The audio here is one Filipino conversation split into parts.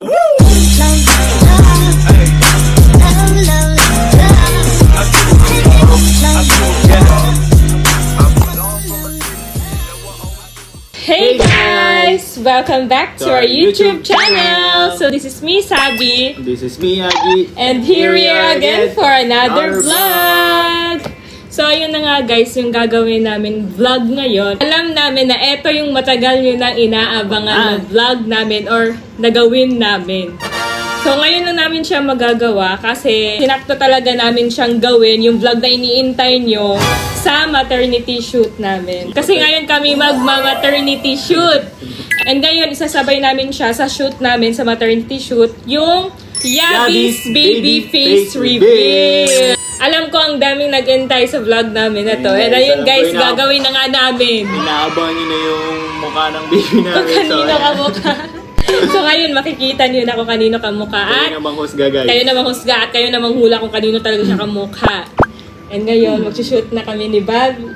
Hey guys! Welcome back to our YouTube channel! So this is me, Sabi. This is me, Agi. And here we are again for another vlog! So ayun na nga guys, yung gagawin namin vlog ngayon. Alam namin na eto yung matagal nyo nang inaabangan na vlog namin or nagawin namin. So ngayon lang namin siya magagawa kasi sinakto talaga namin siyang gawin yung vlog na iniintay nyo sa maternity shoot namin. Kasi ngayon kami magma-maternity shoot. And ngayon isasabay namin siya sa shoot namin sa maternity shoot, yung Yabi's Baby Face Reveal. Alam ko ang daming nag-entay sa vlog namin na to. And ayun guys, gagawin na nga namin. Inaabangan nyo na yung mukha ng baby namin. Kung kanino ka mukha. So ngayon, makikita nyo na kung kanino ka mukha. Kayo na manghusga guys. Kayo na manghusga at kayo na manghula kung kanino talaga siya kamukha. And ngayon, magsushoot na kami ni Bobby.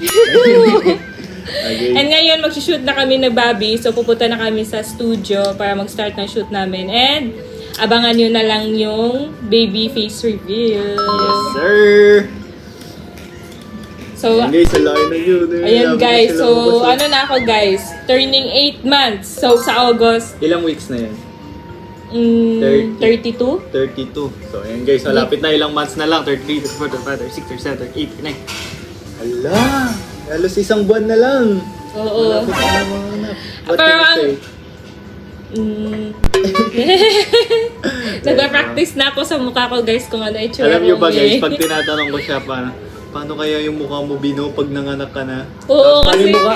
Okay. And ngayon, magsushoot na kami ni Bobby. So pupunta na kami sa studio para mag-start ng shoot namin. And abangan nyo na lang yung baby face reveal. Yes, sir! So, guys, alay na yun. Ayun guys, so ano na ako guys, turning 8 months. So sa August. Ilang weeks na yan? 32? 32. So ayan guys, malapit na, ilang months na lang. 33, 34, 35, 36, 37, 38, 39. Hala! Halos isang buwan na lang. Oo. Malapit na lang mga anak. What Pero can you say? Nagpa-practice na ako sa mukha ko guys kung ano itsura ko. Alam nyo ba guys, pag tinatanong ko siya paano kaya yung mukha mo Bino pag nanganak ka na? Oo, kasi mukha?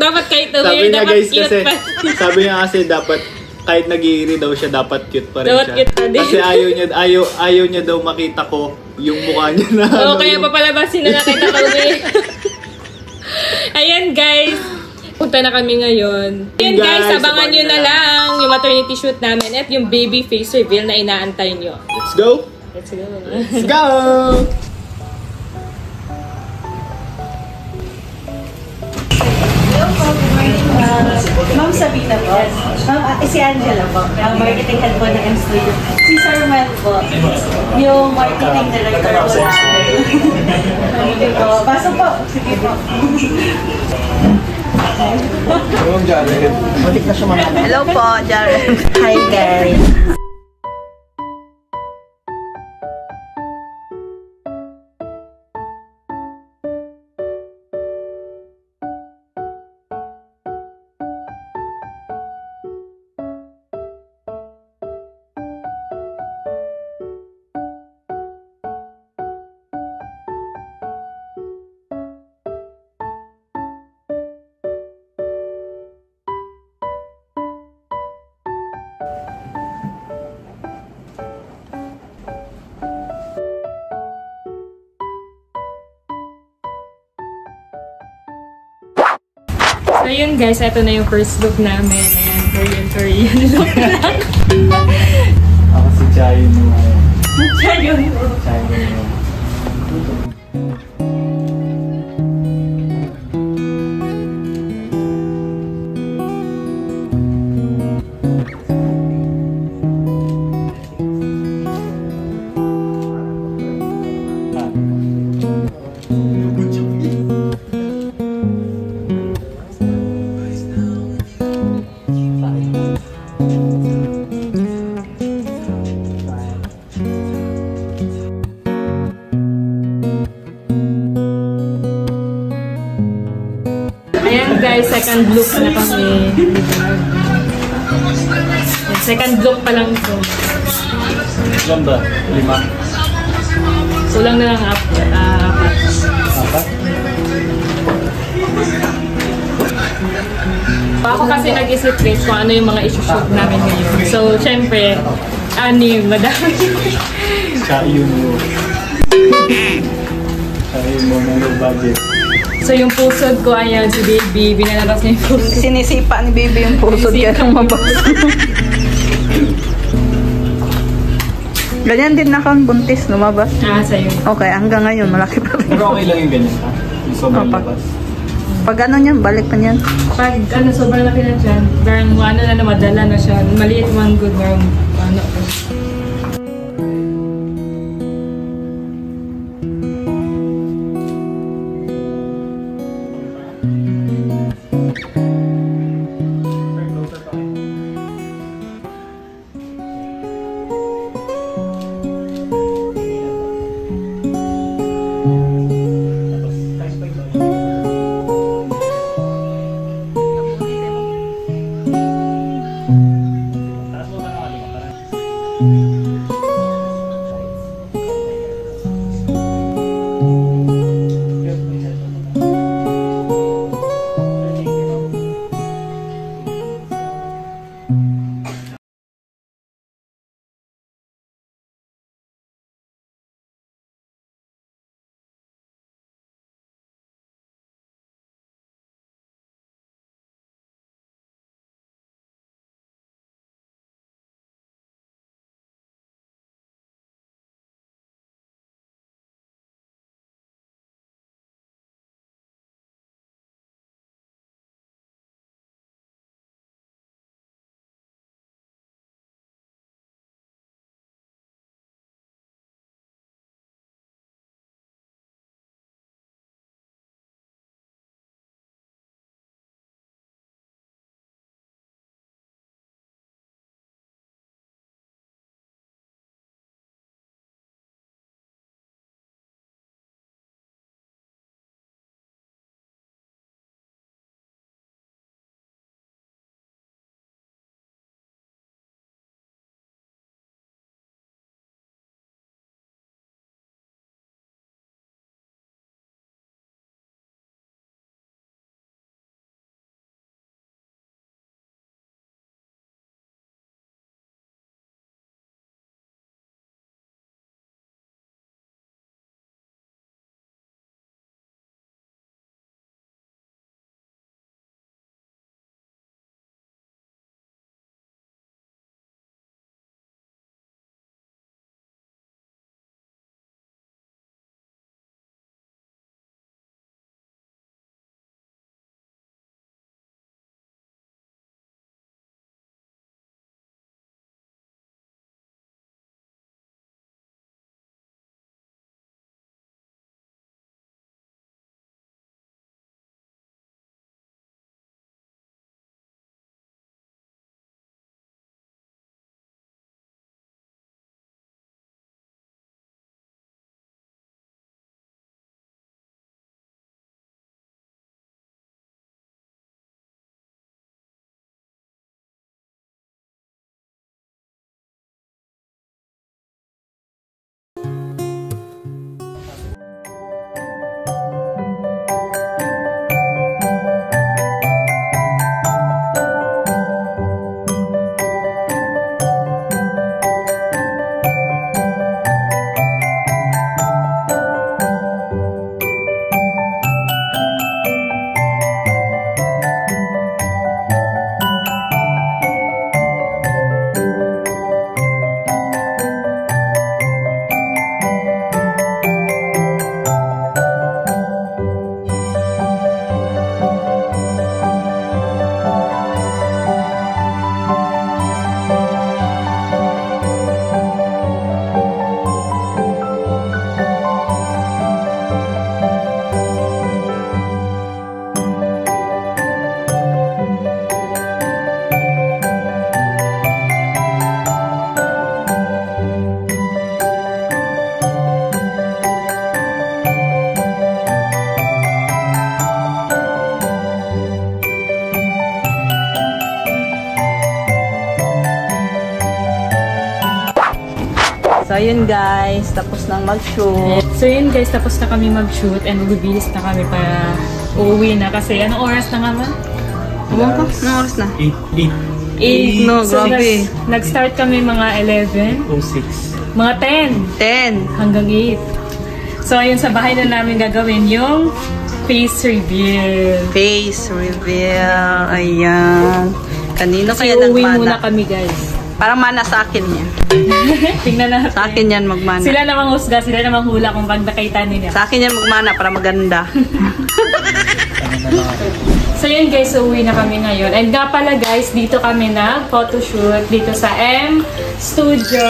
dapat kahit sabi niya guys cute kasi, pa. sabi niya kasi dapat kahit nag-iiri daw siya, dapat cute pa rin dapat siya. Cute pa din. Kasi ayaw niya daw makita ko yung mukha niya na Oo, kaya papalabasin na nakita ko Ayan guys, punta na kami ngayon. Ayan guys, abangan nyo na lang yung maternity shoot namin at yung baby face reveal na inaantay nyo. Let's go! Let's go! Let's go! Hello po, good morning. Ma'am Sabina po. Ma'am, si Angela po. Ang marketing head po ng M-Studio. Si Sir Mel po. Yung marketing director po natin. Sige po. Pasok po. Sige po. Hello po, Jared. Hi guys. So yun guys, ito na yung first look namin. Ayan, Korean look lang. Ako si Chayon mo. Chayon mo. Chayon mo. Ayan guys, second look na kami. Second look pa lang ito. Ilan ba? 5? Kulang na lang 4. 4? Ako kasi nag-isip guys kung ano yung mga isi-shoot namin ngayon. So, syempre, madami. Chayon mo. Chayon mo na low budget. So yung pusod ko, ayan, si baby, binalabas niya yung pusod. Sinisipa ni baby yung pusod kaya lumabas. Ganyan din na kang buntis, lumabas. Sa'yo. Okay, hanggang ngayon, malaki pa rin. Pero okay lang yung ganyan ha? Yung sobrang labas. Pag ano niyan, balik pa niyan. Pag sobrang laki na dyan, parang ano, madala na siya. Maliit man good, marong ano. So, yun guys. Tapos nang mag-shoot. So, yun guys. Tapos na kami mag-shoot and bibihis na kami para uuwi na. Kasi anong oras na nga man? Anong oras na? 8. No, So, grabe. nag-start kami mga 11. 06. Mga 10. 10. Hanggang 8. So, ayun sa bahay na namin gagawin yung face reveal. Face reveal. Ayan. Kanino Kasi kaya uuwi muna nagmana? kami guys. Parang mana sa akin yan. Tingnan natin. Sa akin yan magmana. Sila namang husga, sila namang hula kung pag nakita nila. Sa akin yan magmana para maganda. So So yun guys, uwi na kami ngayon. And nga pala guys, dito kami na photoshoot dito sa M Studio.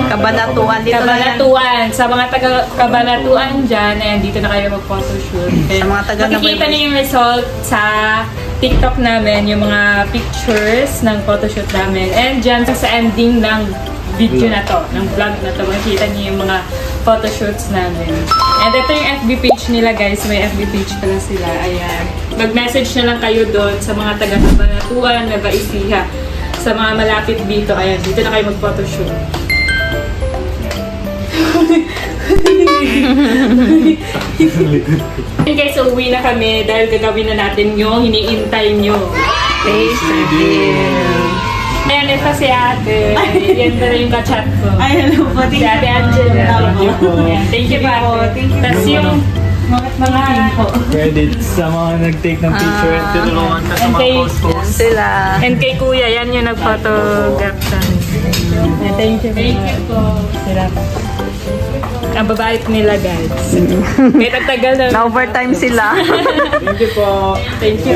Kabanatuan dito. Kabanatuan. Sa mga taga Kabanatuan dyan, ayan, dito na kayo mag-photoshoot. Sa mga taga makikita niyo yung result sa TikTok namin, yung mga pictures ng photoshoot namin. And dyan sa ending ng video na to, ng vlog na to, makikita niyo yung mga photoshoots namin. And ito yung FB page nila guys, may FB page pala sila, ayan. Mag-message na lang kayo doon sa mga taga-Kabanatuan, Nueva Ecija. Sa mga malapit dito, ayan, dito na kayo mag-photoshoot. And guys, so uwi na kami dahil gagawin na natin yung hiniintay nyo. Face reveal. Ayan, ito si ate. Yan na yung ka-chat ko. Ay, hello po. Si ate Angela. Thank you po. Tapos yung mga credits sa mga nag-take ng picture at tinulungan ka sa mga post-post. Sila. And kay kuya, yan yung nag-photograph sa Thank you po. Sila po. Ang babae nila guys. May tagtagal na. Na-overtime sila. Thank you po. Thank you.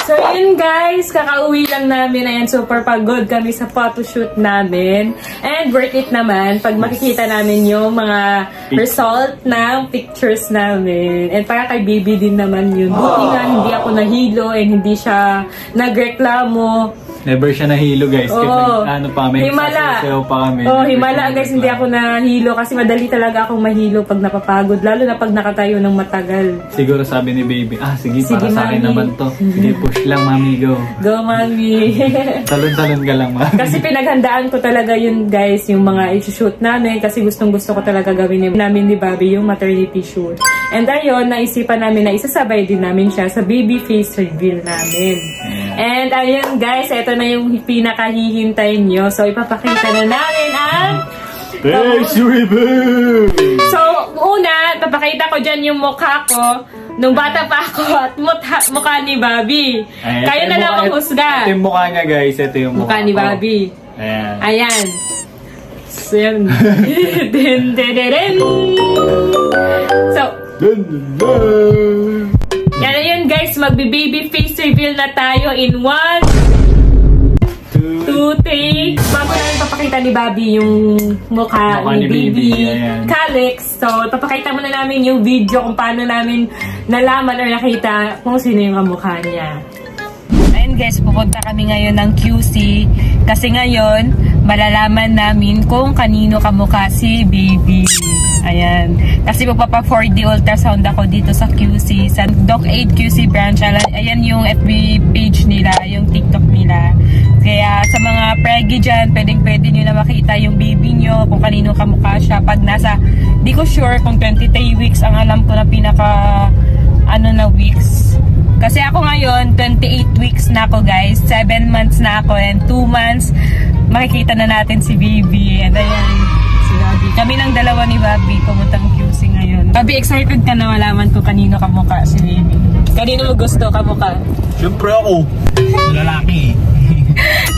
So yun guys, kakauwi lang namin. Ayan, super pagod kami sa photoshoot namin. And worth it naman pag makikita namin yung mga result ng pictures namin. And para kay baby din naman yun. Buti nga hindi ako nahilo and hindi siya nagreklamo. Never siya nahilo guys. Oo. Ano pa, may Himala. sasayaw pa kami. Oh, himala guys, hindi ako nahilo kasi madali talaga akong mahilo pag napapagod. Lalo na pag nakatayo ng matagal. Siguro sabi ni baby, sige para sa akin mami. naman to. Sige, push lang mami, go. Go, mami. Talon-talon ka lang mami. Kasi pinaghandaan ko talaga yun guys, yung mga i-shoot namin kasi gustong-gusto ko talaga gawin namin ni Bobby yung maternity shoot. And ayun, naisipan namin na isasabay din namin siya sa baby face reveal namin. And ayun guys, ito na yung pinakahihintay nyo. So ipapakita na namin ang face reveal! So una, papakita ko dyan yung mukha ko nung bata pa ako at mukha ni Bobby. Ayan, Kayo na lang maghusga. Ito yung mukha niya guys, ito yung Mukha ni Bobby. Ayan. Ayan. So, yun. Din, din, din, din. So, yan na yun guys, magbe-baby face reveal na tayo in 1, 2, 3. Bago namin papakita ni Bobby yung mukha ni baby Calix. So, papakita muna namin yung video kung paano namin nalaman or nakita kung sino yung kamukha niya. Ayun guys, pupunta kami ngayon ng QC kasi ngayon malalaman namin kung kanino kamukha si baby. Ayan. Kasi magpapa 4D ultrasound ako dito sa QC, sa Doc 8 QC branch. Ayan yung FB page nila, yung TikTok nila. Kaya sa mga preggy dyan, pwede nyo na makita yung baby nyo, kung kanino kamukha siya. Pag nasa, di ko sure kung 23 weeks, ang alam ko na pinaka, weeks. Kasi ako ngayon, 28 weeks na ako guys, 7 months na ako, and 2 months, makikita na natin si baby. And ayan, si Bobby. Kami lang dalawa ni Bobby, pumuntang QC ngayon. Bobby, excited ka na malaman ko kanino kamukha si baby. Kanino mo gusto kamukha? Siyempre ako, lalaki.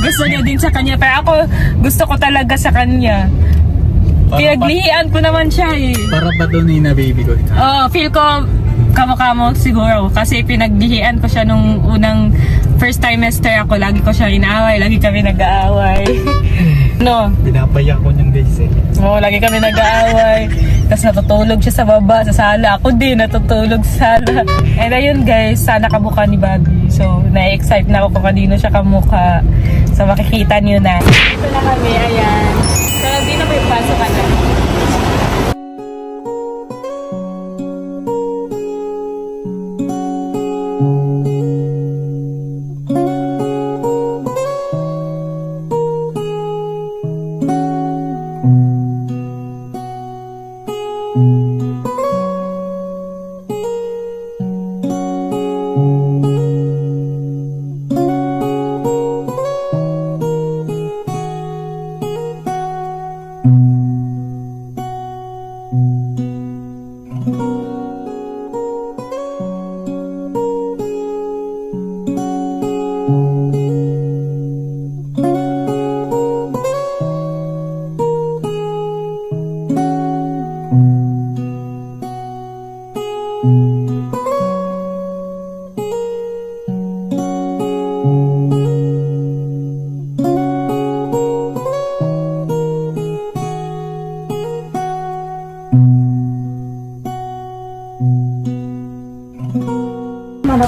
Gusto niya din sa kanya, pero ako gusto ko talaga sa kanya. Pinaglihian ko naman siya eh. Para patunay na baby ko. Oh, feel ko kamukha mo siguro kasi pinaglihian ko siya nung unang first trimester ako. Lagi ko siya inaaway, lagi kami nag-aaway. No? Pinapayak ko niyang guys eh. Oo, lagi kami nag-aaway. Tapos natutulog siya sa baba, sa sala. Ako din, natutulog sa sala. And ayun guys, sana kamukha ni Bobby. So, na-excite na ako kung kanino siya kamukha. So, makikita niyo na. Ito na kami, ayan. So, hindi na po yung pasok ka na.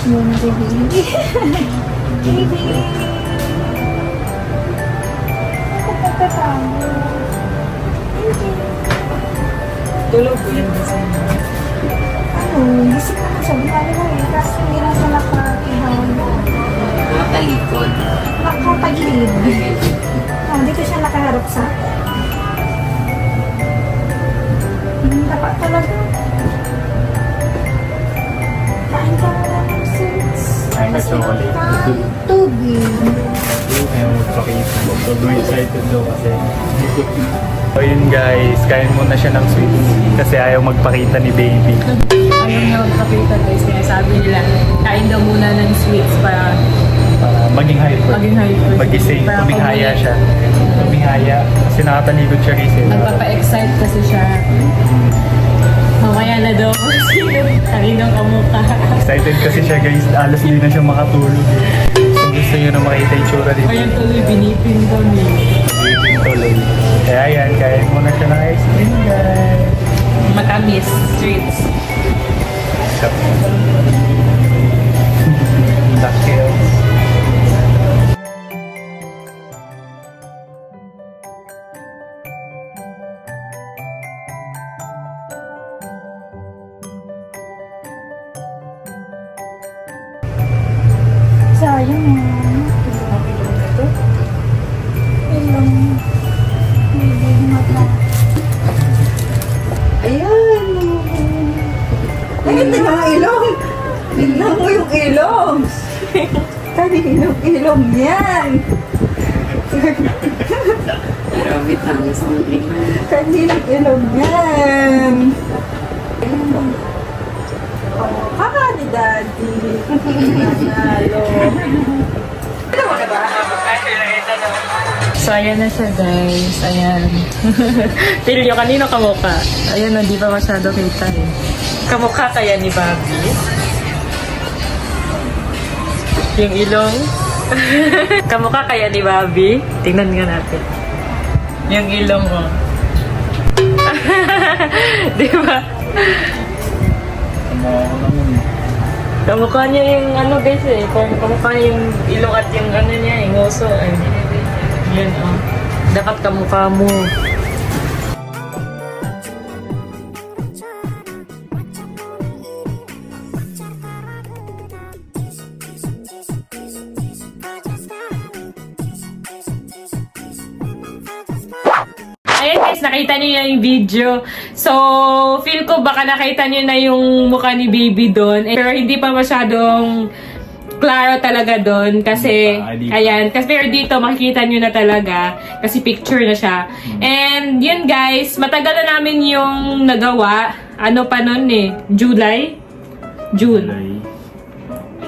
Muna si baby. Baby! Ako pagkatago. Baby! Tulog ko yan kasi. Gising naman siya. Bumali na eh. Kasi hindi na siya nakakihaw. Nakatalikod. Nakatagilid. Dito siya nakaharap sa. Dapat talaga. Kain ka na ng sweets. Kain ka chocolate. Tubig. Ayaw magpakita. So excited daw kasi. So yun guys, kain muna siya ng sweets. Kasi ayaw magpakita ni baby. Ayaw na magpakita guys. Kaya sabi nila, kain daw muna ng sweets para Maging hyper. Magising. Tumihaya siya. Tumihaya. Kasi nakatalikod siya kasi. nagpapa-excite kasi siya. Mamaya na daw. Kaninong kamukha. Excited kasi siya guys. Alas hindi na siya makatulog. So gusto nyo na makita yung tsura dito. Ayan tuloy, binipin kami. Binipin tuloy. Kaya yan, kain muna siya ng ice cream guys. Matamis, treats. Ducktails. Sayang ilang bibig mata. Ayan! Ayun na mga ilong! Tignan mo yung ilong! Kaninong ilong yan! Grabe tayo sa mga kaninong ilong yan! Kaka ni Daddy! Nanalo! Ano mo na ba? So, ayan na siya guys. Ayan. Feel nyo, kanino kamukha? Ayan, hindi pa masyado kita eh. Kamukha kaya ni Bobby? Yung ilong? Kamukha kaya ni Bobby? Tingnan nga natin. Yung ilong mo. Di ba? Kamukha niya yung ano guys eh. Kamukha niya yung ilong at yung ano niya, yung ngoso. Ay, yan oh. Dapat kamukha mo. Ayan guys, nakita niyo yung video. So, feel ko baka nakita niyo na yung mukha ni baby doon. Pero hindi pa masyadong klaro talaga doon. Kasi, ayan. Kasi pero dito, makikita niyo na talaga. Kasi picture na siya. And, yun guys, matagal na namin yung nagawa. Ano pa nun eh? July? June.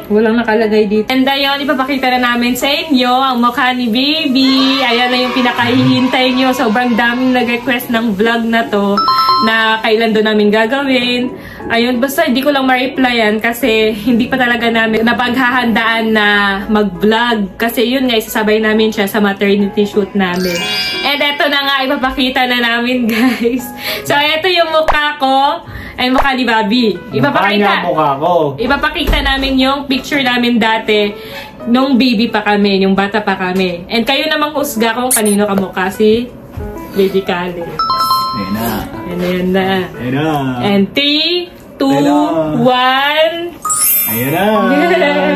Walang nakalagay dito. And ayun, ipapakita na namin sa inyo ang mukha ni baby. Ayan na yung pinakahihintay nyo. Sobrang daming nag-request ng vlog na to na kailan doon namin gagawin. Ayun, basta hindi ko lang ma-replyan kasi hindi pa talaga namin napaghahandaan na mag-vlog. Kasi yun nga, isasabay namin siya sa maternity shoot namin. And eto na nga, ipapakita na namin guys. So, eto yung mukha ko. Ay, mukha ni Bobby. Ipapakita namin yung picture namin dati nung baby pa kami, yung bata pa kami. And kayo namang husga kung kanino kamukha si Baby Kale. Ayan na. Ayan na. Ayan na. And 3, 2, 1. Ayan na.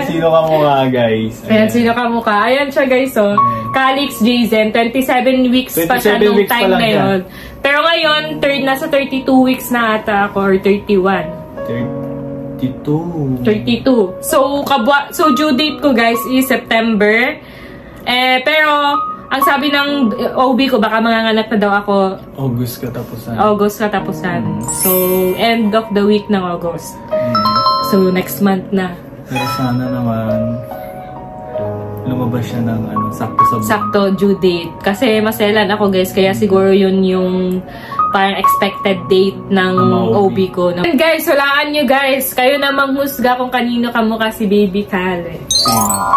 Sino kamukha guys? Ayan, sino kamukha? Ayan siya guys, oh. Calix Jazen, 27 weeks pa siya nung time na yun. Pero ngayon, nasa 32 weeks na ata ako, or 31. 32. So, due date ko guys is September. Pero, ang sabi ng OB ko, baka manganganak na daw ako. August katapusan. So, end of the week ng August. So, next month na. Pero sana naman, lumabas siya ng sakto sa buwan. Sakto, due date. Kasi maselan ako guys, kaya siguro yun yung parang expected date ng OB ko. And guys, hulaan nyo guys. Kayo namang husga kung kanino kamukha si Baby Kale.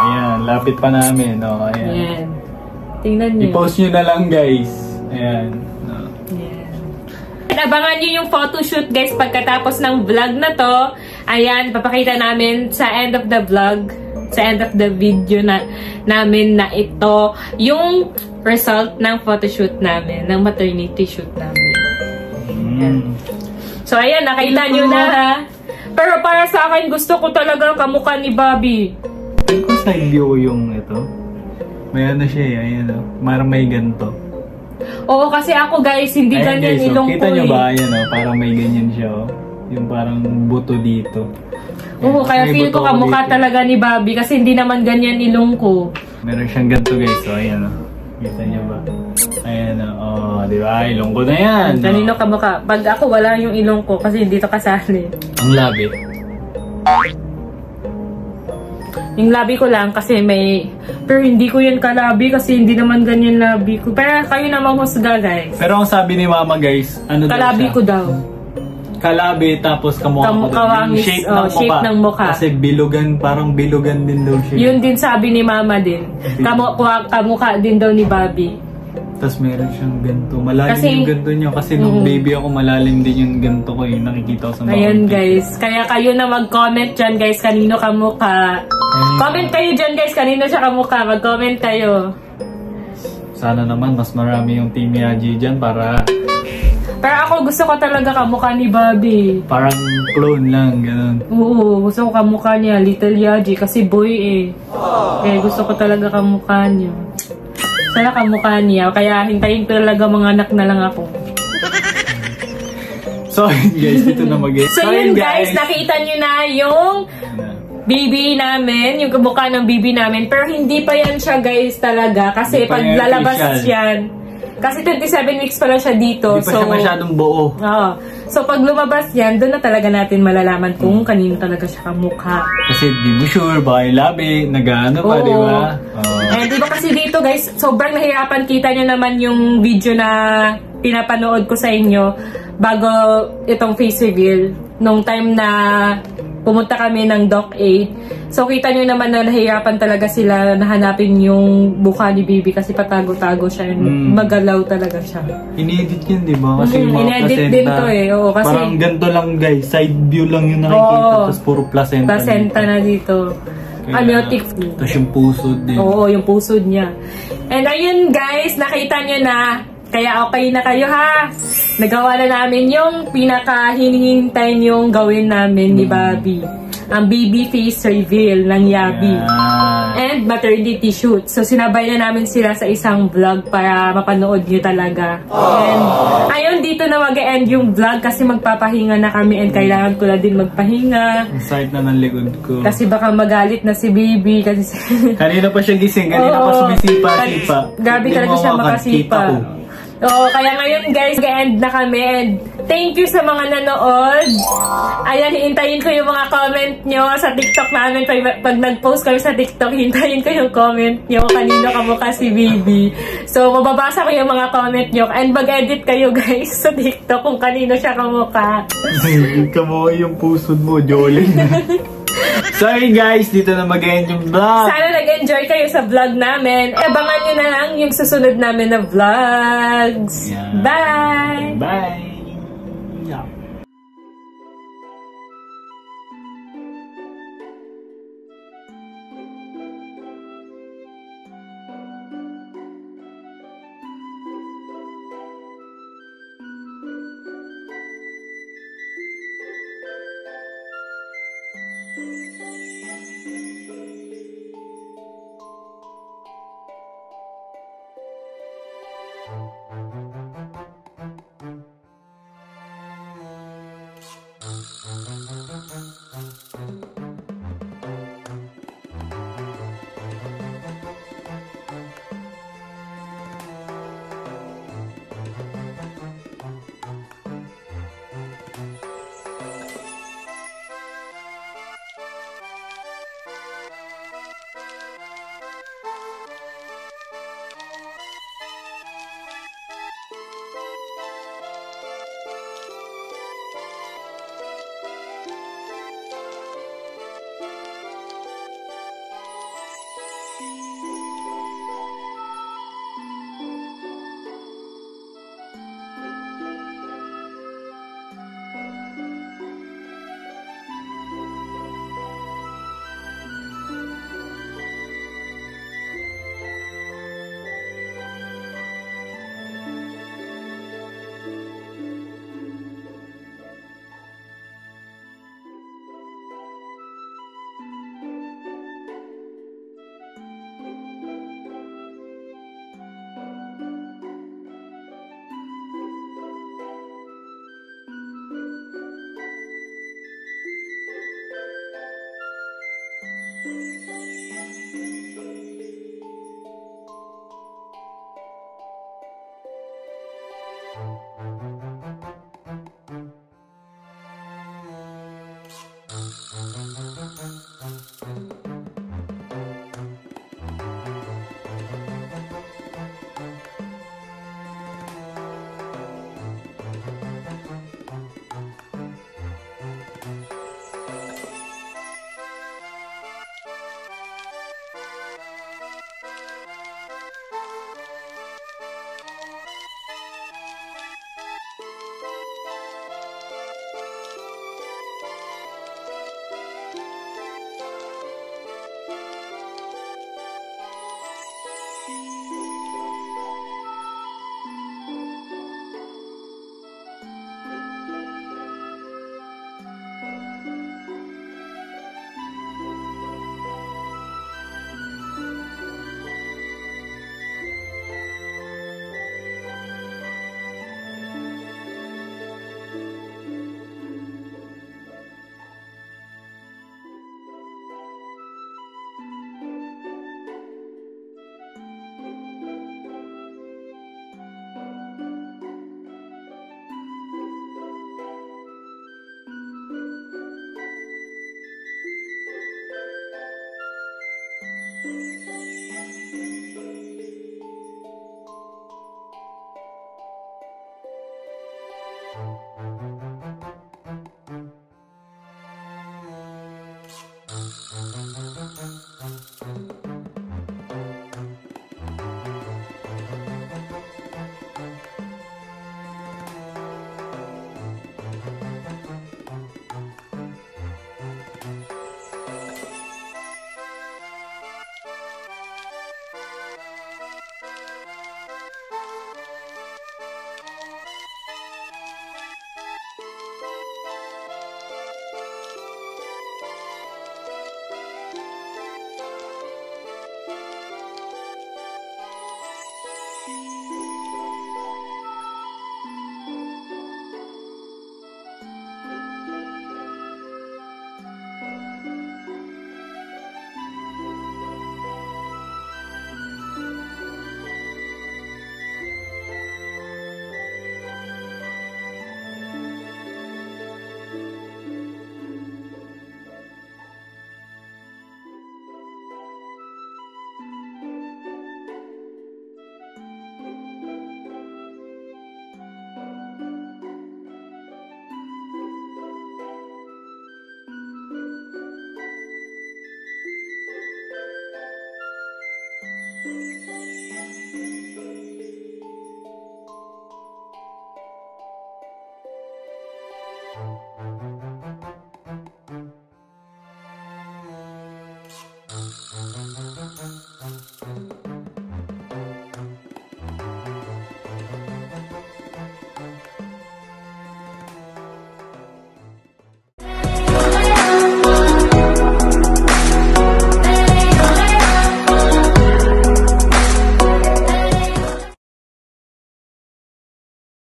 Ayan, lapit pa namin. No? Ayan. Tingnan nyo. I-post nyo na lang guys. Ayan. Ayan. And abangan nyo yung photoshoot guys pagkatapos ng vlog na to. Ayan, papakita namin sa end of the vlog, sa end of the video namin na ito, yung result ng photoshoot namin, ng maternity shoot namin. Ayan. So, ayan, nakita nyo na ha. Pero para sa akin, gusto ko talaga kamukha ni Bobby. Ito side view yung ito. May ano siya eh, ayan o. Parang may ganito. Oo, kasi ako guys, hindi Ayan, ganyan guys, ilong ko kita nyo eh. ba? Ayan o, parang may ganyan siya o. Yung parang buto dito. Oo, kaya May feel ko buto kamukha dito. talaga ni Bobby kasi hindi naman ganyan ilong ko. Meron siyang ganito guys, so ayan o. Kita nyo ba? Ayan o, oh, di ba? Ilong ko na yan. Kanino kamukha? Pag ako, wala yung ilong ko kasi hindi to kasali. Ang labi. Yung labi ko lang kasi may... Pero hindi ko yan kalabi kasi hindi naman ganyan labi ko. Pero kayo namang husga guys. Pero ang sabi ni mama guys, ano Kalabi daw ko siya? daw. Kalabi tapos kamukha ko daw. Yung Kawangis, shape, oh, shape ng mukha. Kasi bilugan, parang bilugan din daw siya. Yun din sabi ni mama din. Kamukha din daw ni Bobby. Tapos meron siyang ganito. Malalim Kasi- yung ganito niya. Kasi nung baby ako, malalim din yung ganito ko. Yung nakikita ko sa mga Ayun content. guys. Kaya kayo na mag-comment dyan guys kanino kamukha. Comment kayo dyan guys kanino siya kamukha. Mag-comment kayo. Sana naman mas marami yung Team Yaji dyan para Pero ako gusto ko talaga kamukha ni Bobby. parang clone lang. Ganun. Oo, gusto ko kamukha niya. Little Yaji kasi boy eh. Kaya gusto ko talaga kamukha niya. Sana kamukha niya. Kaya hintayin talaga mga anak na lang ako. So guys, dito na mag-end. So yun guys, nakita nyo na yung baby namin, yung kamukha ng baby namin. Pero hindi pa yan siya guys talaga. Kasi Hindi pa pag yan lalabas official. yan, kasi 27 weeks pa lang siya dito. Hindi pa siya masyadong buo. Oo. So pag lumabas yan, doon na talaga natin malalaman kung kanino talaga siya kamukha. Kasi di mo sure, baka yung labi, nag-ano pa, Oo. di ba? Oo. Eh, di ba kasi dito guys, sobrang nahirapan. Kita nyo naman yung video na pinapanood ko sa inyo bago itong face reveal. Nung time na pumunta kami ng Doc 8. So kita nyo naman na nahirapan talaga sila nahanapin yung buka ni Bibi kasi patago-tago siya. Magalaw talaga siya. In-edit yun, di ba? Kasi yung mga in-edit placenta, din to eh. Oo, kasi parang ganito lang guys, side view lang yung nakikita, Oo. tapos puro placenta. placenta na dito. Amniotic. Tapos yung puso din. Oo, yung pusod niya. And ayun guys, nakita nyo na. Kaya okay na kayo ha. Nagawa na namin yung pinaka-hinihintay yung gawin namin ni Bobby. Ang baby face reveal ng Yabi. Yan. And maternity shoot. So sinabay na namin sila sa isang vlog para mapanood nyo talaga. And ayun, dito na mag-end yung vlog kasi magpapahinga na kami and kailangan ko na din magpahinga. Ang sakit na ng likod ko. Kasi baka magalit na si baby kasi Kanina pa siya gising, kanina pa Oo. sumisipa-sipa. Grabe Hindi talaga mo siya ako makasipa. kita ko. Oo, kaya ngayon guys, mag-end na kami. And thank you sa mga nanood. Ayan, hintayin ko yung mga comment nyo sa TikTok namin. Pag nag-post kami sa TikTok, hintayin ko yung comment nyo kanino kamukha si Bibi. So, mababasa ko yung mga comment nyo. And mag-edit kayo guys sa TikTok kung kanino siya kamukha. Kamuha yung pusod mo, Jolene. Sorry guys, dito na mag-end yung vlog. Sana nag-enjoy kayo sa vlog namin. Abangan nyo na lang yung susunod namin na vlogs. Yeah. Bye! Bye! Yeah.